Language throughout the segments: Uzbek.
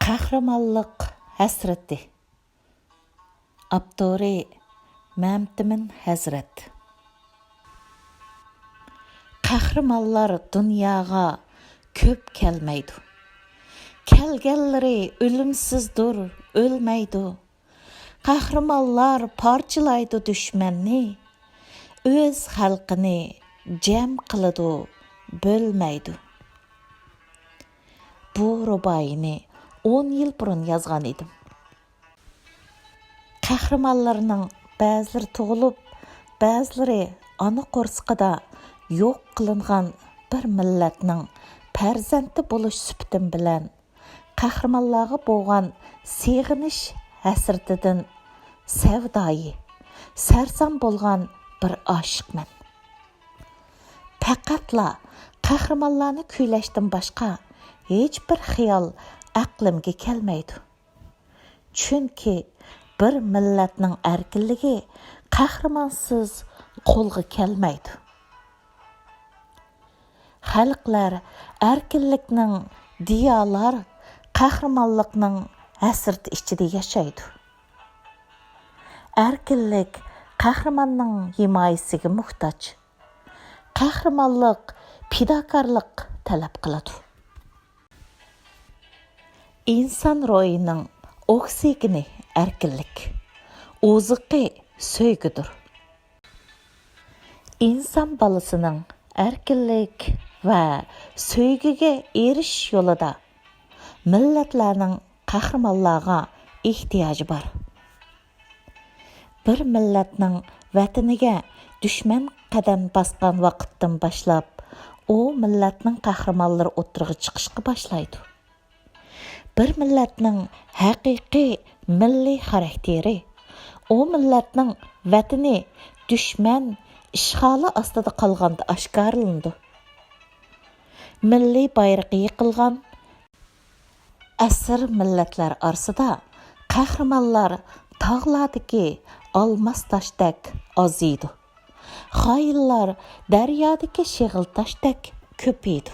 Qahramonlik hasrati. Abdori Mamtimin Hazrat. Qahramonlar dunyoga ko'p kelmaydi. Kelganlari o'limsizdir, o'lmaydi. Qahramonlar parchalaydi dushmanni, o'z xalqini jam qiladi, bo'lmaydi. Bu ruboyini 10 yil burun yazgan edim. Qahramonlarning ba'zilari tug'ilib, ba'zilari ona qo'rsqida yo'q qilingan bir millatning farzandi bo'lish supatim bilan qahramonlarga bo'lgan seg'inish hasratidan savdoyi, sarson bo'lgan bir oshiqman. Faqatla qahramonlarni kuylashdan boshqa hech bir xiyol aqlimga kelmaydi. Chunki bir millatning erkinligi qahramonsiz qo'lga kelmaydi. Xalqlar erkinlikning diyolar qahramonlikning hasrati ichida yashaydi. Erkinlik qahramonning himoyasiga muhtoj. Qahramonlik fidokorlik talab qiladi. İnsan ruhining oksigeni erkinlik, oziqi söygüdür. İnsan balısının erkinlik ve söygüge eriş yolida milletlerinin qahramonlarga ihtiyacı var. Bir milletning vataniga düşman qadam basgan vaqtdan başlap, o milletning qahramonlari o'tirg'i chiqishga boshlaydi. Bir millatning haqiqiy milliy xarakteri, o millatning vatani düşman ishg'oli ostida qolganda oshkorlandi. Milliy bayrog'i yiqilgan asr millatlar orasida qahramonlar tog'lardagi olmos toshdek oziydi. Xoinlar daryodagi shig'il toshdek ko'paydi.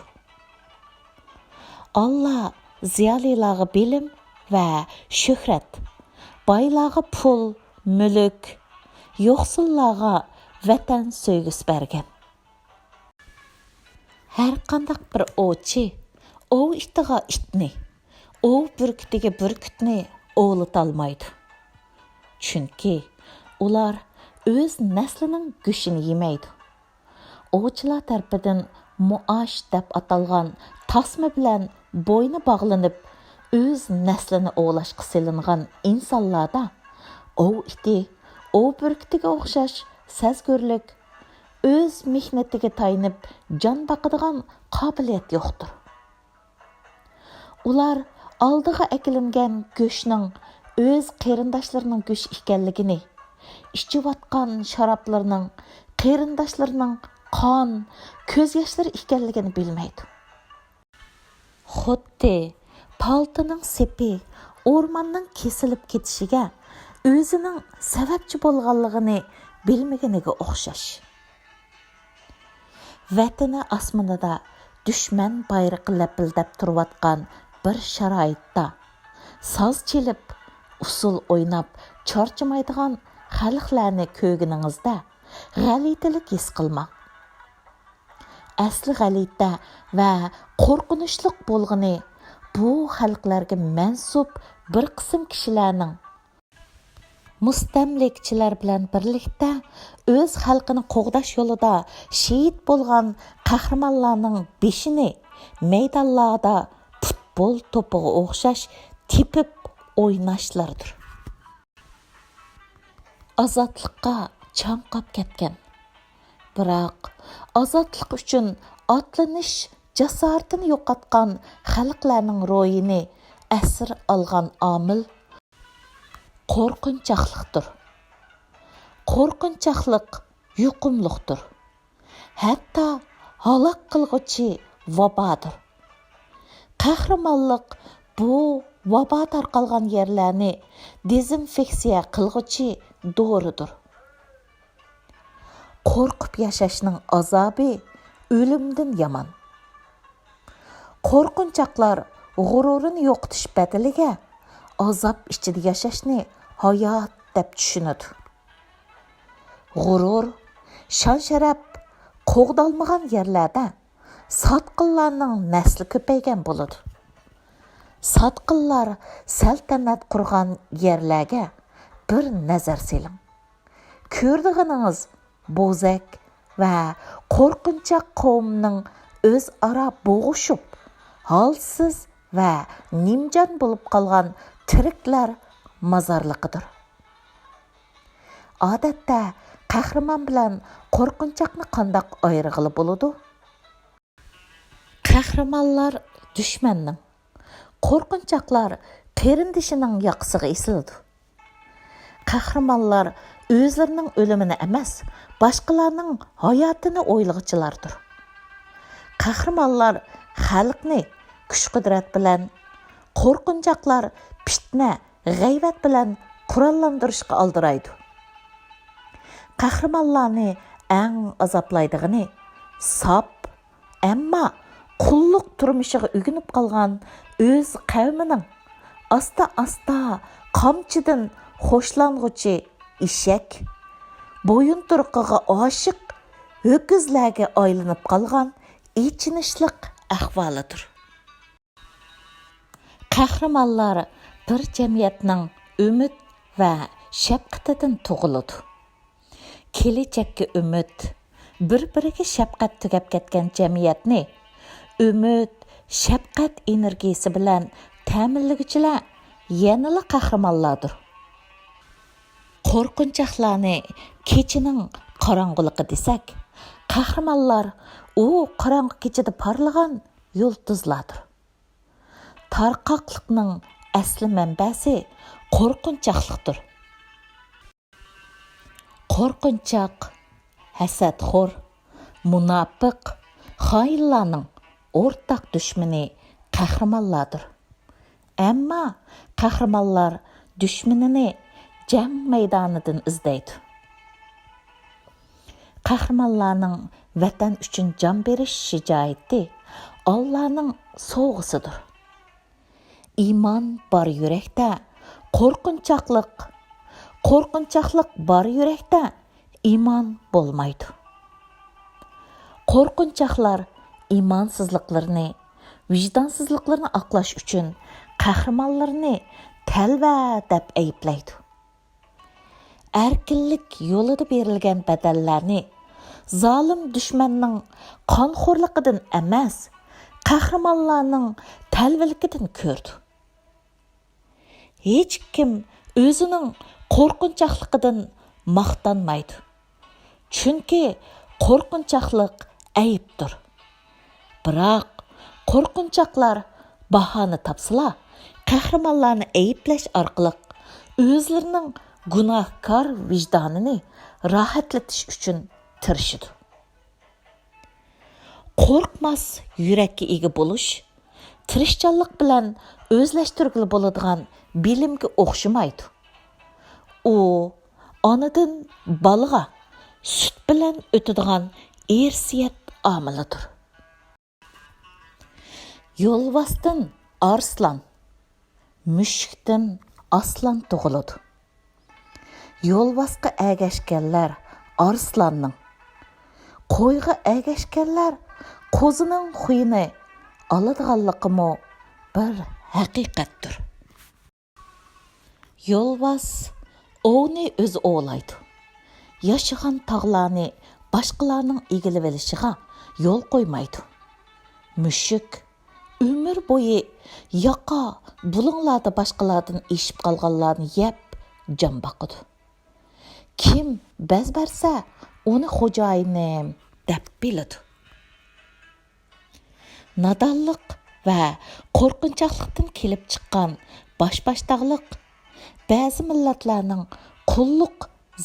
Allah ziyolilarga bilim ve şöhret, baylarga pul, mülk, yo'qsullarga vatan söygüsü bergen. Her qandaq bir ovchi, ov itiga itni, ov bürkütiga bürkütni ovlatolmaydi. Chunki ular o'z naslining go'shini yemaydi. Ovchilar tarafidan muosh deb atalgan tasma bilan bo'yni bog'lanib, o'z naslini ovlashga silingan insonlarda ov iti, ov burkutiga o'xshash sezgurlik, o'z mehnatiga tayinib jon boqadigan qobiliyat yo'qdir. Ular oldiga akilingan go'shtning o'z qarindoshlarining go'sht ekanligini, ichayotgan sharoblarning qarindoshlarining qon, ko'z yoshlari ekanligini bilmaydi. Xuddi paltoning sepi o'rmonning kesilib ketishiga o'zining sababchi bo'lganligini bilmaganiga o'xshash. Vatani osmonida dushman bayrog'i lapildab turayotgan bir sharoitda soz chelib, usul o'ynab charchamaydigan xalqlarni ko'rganingizda g'alatilik his qilmang. Asli g'alita va qo'rqinchli bo'lgani bu xalqlarga mansub bir qism kishilarning mustamlikchilar bilan birlikda o'z xalqini qo'g'dash yo'lida shahid bo'lgan qahramonlarning beshini maydonlarda futbol to'piga o'xshash tepib o'ynashlardir. Ozodlikqa chanqab ketgan, biroq ozodlik uchun otlanish jasoratini yo'qotgan xalqlarning ro'yini asir olgan omil qo'rqinchoqlikdir. Qo'rqinchoqlik yuqumliqdir. Hatto halok qilg'uchi vabodir. Qahramonlik bu vabo tarqalgan yerlarni dezinfeksiya qilg'uchi doridir. Qo'rqib yashashning azobi o'limdan yomon. Qo'rqinchoqlar g'ururini yo'qotish badaliga azob ichida yashashni hayot deb tushunadi. G'urur, shon-sharaf qo'g'dalmagan yerlarda sotqinlarning nasli ko'paygan bo'ladi. Sotqinlar saltanat qurgan yerlarga bir nazar seling. Ko'rdiğiniz bo'zak va qo'rqinchoq qavmning o'zaro bo'g'ishib, holsiz va nimjon bo'lib qolgan tiriklar mozorliqidir. Odatda qahramon bilan qo'rqinchoqni qandoq ayirg'ili bo'ladi? Qahramonlar dushmanning, qo'rqinchoqlar qarindishining yoqasiga esiladi. Qahramonlar o'zlarining o'limini emas, boshqalarning hayotini o'ylag'uchilardir. Qahramonlar xalqni kuch-qudrat bilan, qo'rqinchoqlar fitna, g'ayvat bilan qurollantirishga aldiraydi. Qahramonlarni eng azoblaydigani sop, ammo qulluq turmushiga o'ginib qolgan o'z qavmining asta-asta qamchidan xo'shlang'uchi eshak, bo'yin turqiga oshiq ho'kizlarga aylanib qolgan ichinishliq ahvolidir. Qahramonlar bir jamiyatning umid va shafqatidan tug'iladi. Kelajakka umid, bir-biriga shafqat tugab ketgan jamiyatni umid, shafqat energiyasi bilan ta'minlaguvchilar yanada qahramonlardir. Qo'rqinchoqlarni kechining qorong'uligi desak, qahramonlar u qorong'u kechida parlagan yulduzlardir. Tarqoqlikning asli manbasi qo'rqinchoqlikdir. Qo'rqinchoq, hasadxo'r, munofiq, xoinlarning o'rtaq dushmani qahramonlardir. Ammo qahramonlar dushmanini jang maydonidan izlaydi. Qahramonlarning vatan uchun jon berish shijoati Allohning sovg'isidir. Iymon bor yurakda qo'rqinchoqlik bor yurakda iymon bo'lmaydi. Qo'rqinchoqlar iymonsizliklarni, vijdonsizliklarni oqlash uchun qahramonlarni talva deb ayblaydi. Erkinlik yo'lida berilgan badallarni zolim dushmanning qonxo'rligidan emas, qahramonlarning talviligidan ko'rdi. Hech kim o'zining qo'rqinchoqligidan maqtanmaydi. Chunki qo'rqinchoqlik ayibdir. Biroq qo'rqinchoqlar bahona topsalar, qahramonlarni ayblash orqali o'zlarining gunohkor vijdonini rohatlatish uchun tirishadi. Qo'rqmas yurakka ega bo'lish tirishchanlik bilan o'zlashtirgili bo'ladigan bilimga o'xshamaydi. U onadan bolaga sut bilan o'tadigan ersiyat omilidir. Yo'lbosdan arslan, mushukdan aslan tug'iladi. Yo'lbosga agashganlar arslanning, qo'yga agashganlar qo'zining xuyini oladiganligimi bir haqiqatdir. Yo'lbos ovni o'zi ovlaydi. Yashagan tog'larni boshqalarning egilib olishiga yo'l qo'ymaydi. Mushuk umr bo'yi yoqa bulunglarda boshqalardan eshib qolganlarni yeb jon boqadi. Kim baz bersa, uni xo'jayinim deb biladi. Nadonlik va qo'rqinchoqlikdan kelib chiqqan bosh-boshdoqlik ba'zi millatlarning qulluq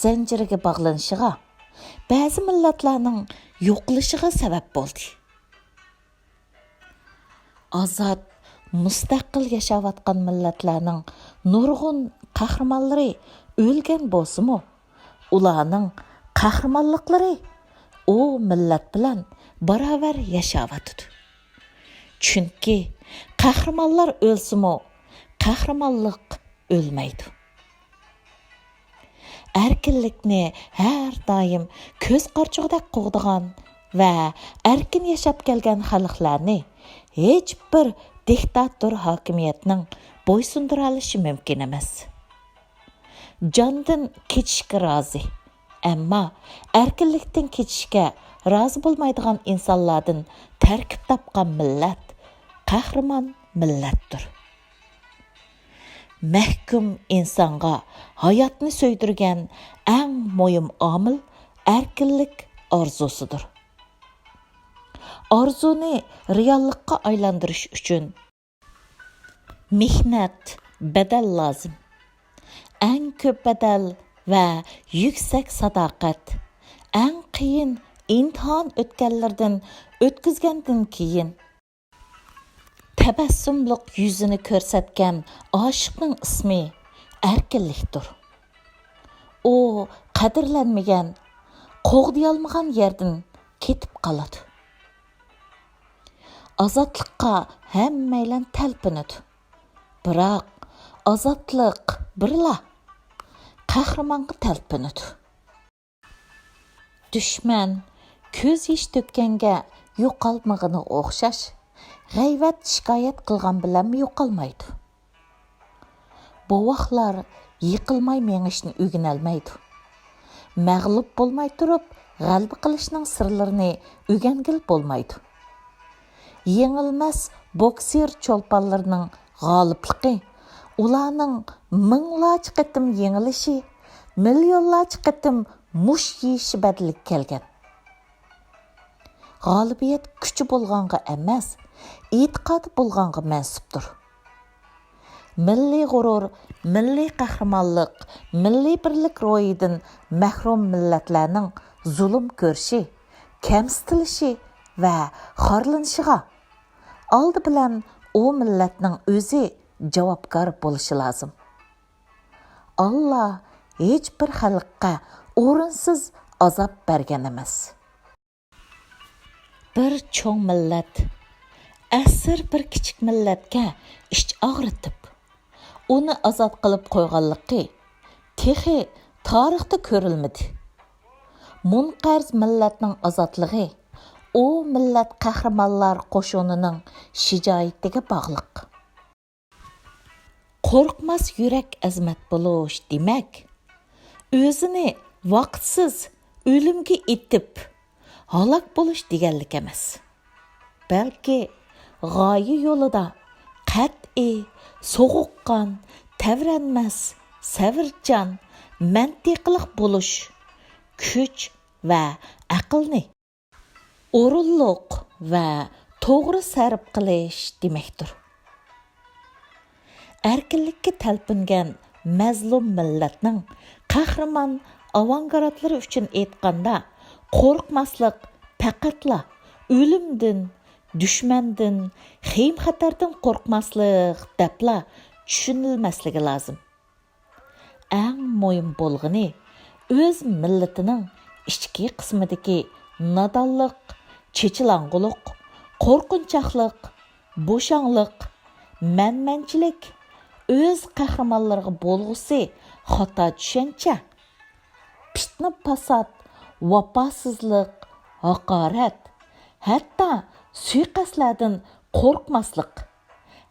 zanjiriga bog'lanishiga, ba'zi millatlarning yo'qolishiga sabab bo'ldi. Azod, mustaqil yashayotgan millatlarning nurg'un qahramonlari o'lgan bo'lsa-mu, ularning qahramonliklari u millat bilan barobar yashayotdi. Chunki Qahramonlar o'lsimi, qahramonlik o'lmaydi. Erkinlikni har doim ko'z qarchug'idek qo'g'digan va erkin yashab kelgan xalqlarni hech bir diktator hokimiyatning bo'ysundira olishi mumkin emas. Jondan kechishga rozi, ammo erkinlikdan kechishga rozi bo'lmaydigan insonlardan tarkib topgan millat qahramon millatdir. Mahkum insonga hayotni so'ydirgan eng muhim omil erkinlik orzusidir. Orzuni reallikqa aylantirish uchun mehnat, badal lozim. Eng ko'p badal va yuksak sadoqat, eng qiyin imtihon o'tganlardan o'tkazgandan keyin tabassumliq yuzini ko'rsatgan oshiqning ismi erkinlikdir. U qadrlanmagan, qo'g'diyolmagan yerdan ketib qoladi. Ozodlikqa hammaylan talpinadi. Biroq ozodlik birla qahramonga talpinadi. Dushman ko'z yosh to'kkanga yo'qolmag'ini o'xshash, g'ayvat shikoyat qilgan bilan yo'qolmaydi. Bovoqlar yiqilmay mengishni o'rganolmaydi. Mag'lub bo'lmay turib, g'alaba qilishning sirlarini o'rgangil bo'lmaydi. Yengilmas bokser cho'lponlarning g'olibligi, ularning minglarcha qitim yengilishi, millionlarcha qitim mush yeyishi badalik kelgan. G'olibiyat kuchi bo'lganga emas, e'tiqodi bo'lganga mansubdir. Milliy g'urur, milliy qahramonlik, milliy birlik ro'yidan mahrum millatlarning zulm ko'rishi, kamsitilishi va xorlanishiga oldi bilan u millatning o'zi javobgar bo'lishi lozim. Allah hech bir xalqqa o'rinsiz azob bergan emas. Bir cho'ng millat asr bir kichik millatga ich og'ritib, uni ozod qilib qo'yganligi texi tarixda ko'rilmadi. Munqarz millatning ozodligi u millat qahramonlar qo'shunining shijoatiga bog'liq. Qo'rqmas yurak azmat bo'lish demak, o'zini vaqtsiz o'limga etib halok bo'lish deganlik emas. Balki g'oya yo'lida qat'iy, so'g'uqqan, tavranmas, savrchan, mantiqliq bo'lish, kuch va aqlni o'rinliq va to'g'ri sarf qilish demakdir. Erkinlikka talpingan mazlum millatning qahramon avangardlari uchun aytganda, qo'rqmaslik faqatla o'limdan, dushmandan, xiyim-xatardan qo'rqmaslik debla tushunilmasligi lozim. Eng muhim bo'lg'ini o'z millatining ichki qismidagi nodonlik, chechilang'uliq, qo'rqinchoqlik, bo'shonliq, manmanchilik, o'z qahramonlariga bo'lg'usi xato tushuncha, fitna fasod, vafosizlik, haqorat, hatto suiqasdlardan qo'rqmaslik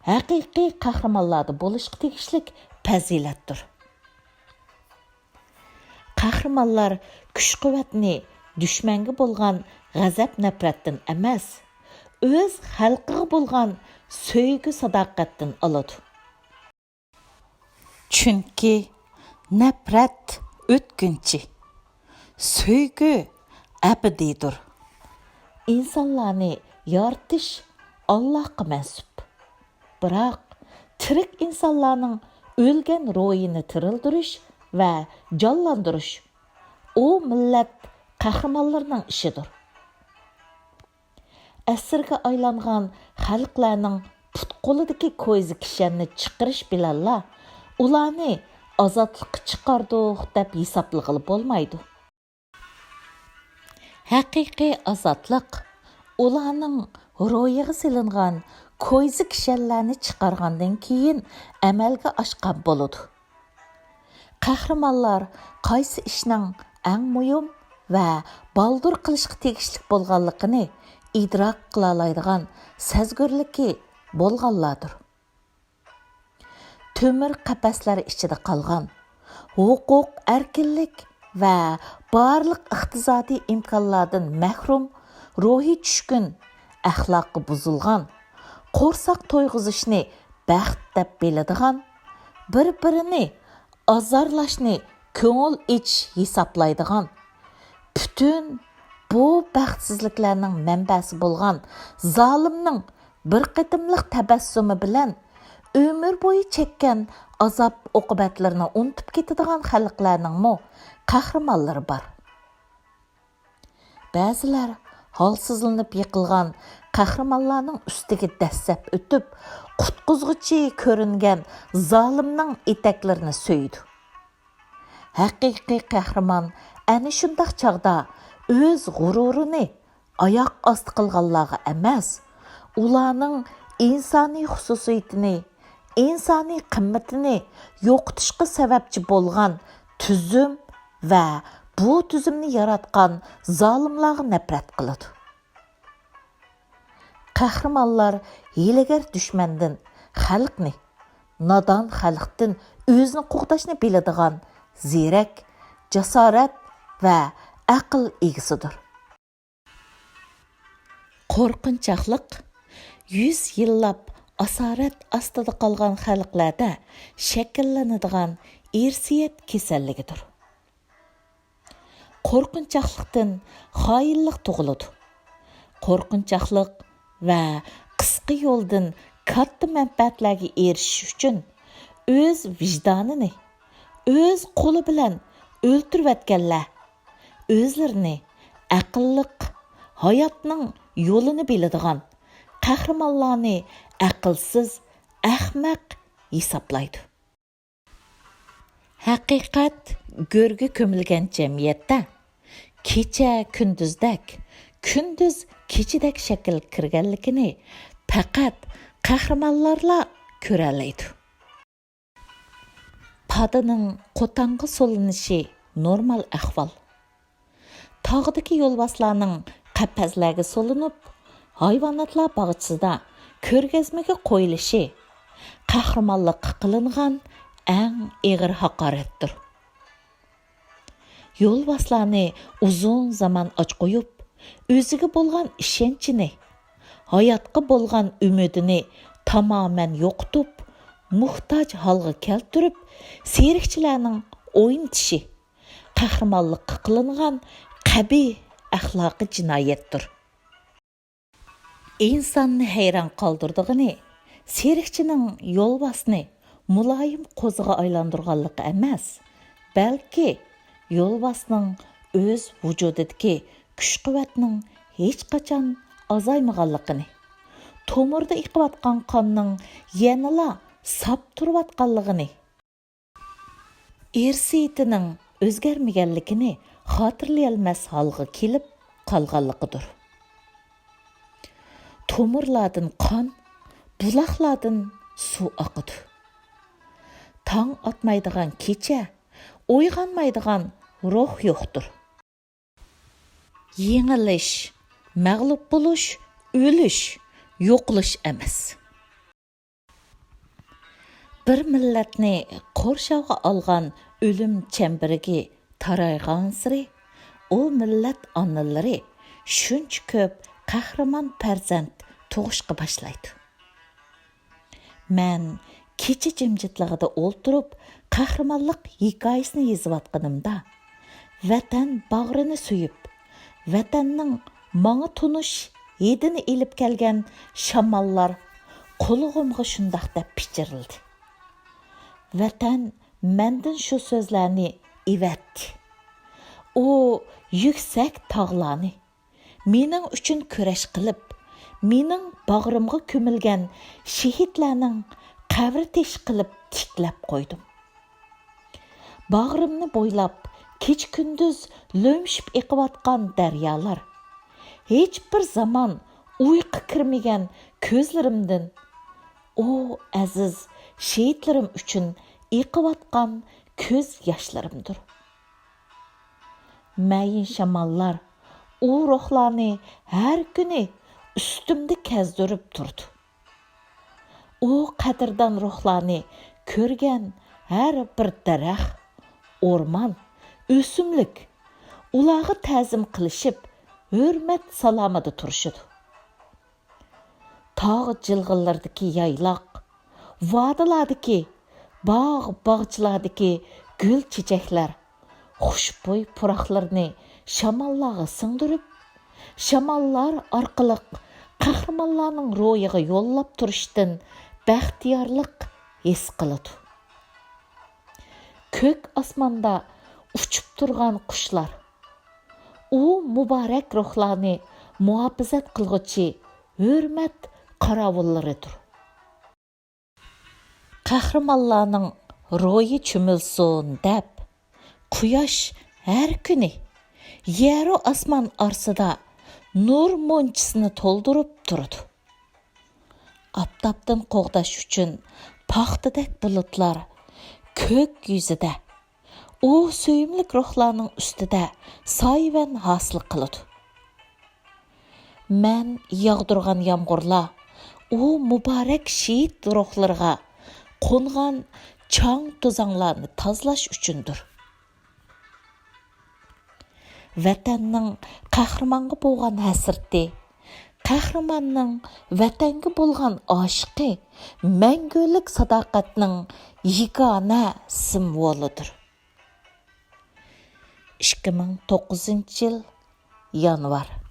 haqiqiy qahramonlarda bo'lishga tegishlik fazilatdir. Qahramonlar kuch-quvvatni dushmanga bo'lgan g'azab nafratdan emas, o'z xalqiga bo'lgan so'ygi sadoqatdan oladi. Chunki nafrat o'tkinchi, so'ygi abadiydir. İnsanlarni yaratish Allohga mansub. Biroq tirik insonlarning o'lgan ro'yini tirildirish va jonlantirish u millat qahramonlarining ishidir. Asrga aylangan xalqlarning put qo'lidagi ko'zi kishanni chiqarish bilanla ularni ozodlikqa chiqardik deb hisoblag'ili bo'lmaydi. Haqiqiy ozodlik ularning ro'yiga silingan koyzi kişilerni chiqargandan keyin amalga oshgan bo'ladi. Qahramonlar qaysi ishning eng muhim va baldur qilishga tegishli bo'lganligini idrok qila oladigan sezgurligi bo'lganlardir. Tömür qafaslar ichida qolgan, huquq, erkinlik va barliq iqtisodiy imkonlardan mahrum, ruhiy tushkun, axloqi buzilgan, qo'rsoq to'yg'izishni baxt deb biladigan, bir-birini azarlashni ko'ngil ichish hisoblaydigan, bütün bu baxtsizliklarning manbasi bo'lgan zolimning bir qitimliq tabassumi bilan ömür bo'yi chekkan azob oqibatlarini unutib ketadigan xalqlarning mo qahramonlari bor. Ba'zilar holsizlanib yiqilgan qahramonlarning ustiga dastlab o'tib, qutqizg'ichi ko'ringan zolimning etaklarini so'ydi. Haqiqiy qahramon ana shundoq chog'da o'z g'ururini oyoq osti qilganlarga emas, ularning insoniy xususiyatini, insoniy qimmatini yo'qotishga sababchi bo'lgan tuzum va bu tuzumni yaratgan zolimlarga nafrat qiladi. Qahramonlar hilagar dushmandan xalqni, nodon xalqdan o'zini qo'g'dashni biladigan ziyrak, jasorat va aql egasidir. Qo'rqinchoqlik 100 yillab asorat ostida qolgan xalqlarda shakllanadigan irsiyat kasalligidir. Qo'rqinchoqlikdan xoinlik tug'iladi. Qo'rqinchoqlik va qisqa yo'ldan katta manfaatlarga erishish uchun o'z vijdonini o'z qo'li bilan o'ltirayotganlar o'zlarini aqlliq, hayotning yo'lini biladigan qahramonlarni aqlsiz, ahmaq hisoblaydi. Haqiqat go'rga ko'milgan jamiyatda kecha kunduzdek, kunduz kechidek shakl kirganligini faqat qahramonlarla ko'ra oladi. Padaning qo'tanga solinishi normal ahvol. Tog'dagi yo'lboslarning qafaslarga solinib, hayvonotlar bog'chisida ko'rgazmaga qo'yilishi qahramonlik qilingan eng og'ir haqoratdir. Yo'lboslarni uzun zaman och qo'yib, o'ziga bo'lgan ishonchini, hayotga bo'lgan umidini tamoman yo'qotib, muhtoj holga keltirib, serikchilarning o'yintishi qahramonlik qilingan qabih axloqiy jinoyatdir. İnsonni hayron qoldirdig'ini serikchining yo'lbosni muloyim qo'ziga aylantirganligi emas, balki yo'lbosning o'z vujudidagi kuch-quvvatning hech qachon azaymaganligini, tomirda iqiyotgan qonning yanala sap turayotganligini, irsiyatining o'zgarmaganligini xotirlayolmas holga kelib qolganligidir. Tomirlardan qon, buloqlardan suv oqidi. Tong otmaydigan kecha, uyg'onmaydigan ruh yo'qdir. Yengilish, mag'lub bo'lish, o'lish, yo'qlish emas. Bir millatni qo'rshovga olgan o'lim chembiriga taraygan siri, u millat onalari shuncha ko'p qahramon farzand tug'ishga boshlaydi. Men kecha jimjitligida o'ltirib, qahramonlik hikoyasini yozayotganimda, vatan bag'rini suyib, vatanning manga tunish hidini ilib kelgan shamollar qo'lig'imga shundoq deb pichirildi. Vatan mendan shu so'zlarni ivatdi. U yuksak tog'larni mening uchun kurash qilib, mening bag'rimga ko'milgan shahidlarning qabri tesh qilib tiklab qo'ydim. Bag'rimni bo'ylab kech kunduz lo'mshib eqiyotgan daryolar, hech bir zamon uyqu kirmagan ko'zlarimdan o aziz şehitlerim üçün eqivatqan көз yaşlarımdır. Мәйін şamallar o ruhlarını her günü üstümde kezdirip durdu. O qadirdan ruhlarını көрген her bir daraxt, orman, ösümlük, ulağı təzim qilishib, hürmet salamada turuşudu. Tağ jilg'illardaki yaylaq, vodilardaki, bağ-bağçılardaki gül çiçekler, xushbo'y puraqlarni shamallarga singdirib, shamallar orqali qahramonlarning ro'yiga yo'llab turishdan baxtiyorlik his qiladi. Ko'k osmonda uchib turgan qushlar, u muborak ruhlarni muhofazat qilg'uchi hurmat qaravullaridir. Qahramonlarning ro'yi cho'milsin deb, quyosh har kuni yeru osmon orasida nur mo'nchisini to'ldirib turadi. Aftobdan qo'g'dash uchun paxtadek bulutlar ko'k yuzida, u suyimlik ruhlarning ustida soyvan hosil qiladi. Men yog'dirgan yomg'irlar u muborak shehid ruhlarga qo'ngan chang to'zonlarni tozalash uchundir. Vatanning qahramonga bo'lgan hasrati, qahramonning vatanga bo'lgan oshiqi mangulik sadoqatning yagona simvolidir. 2009 yil yanvar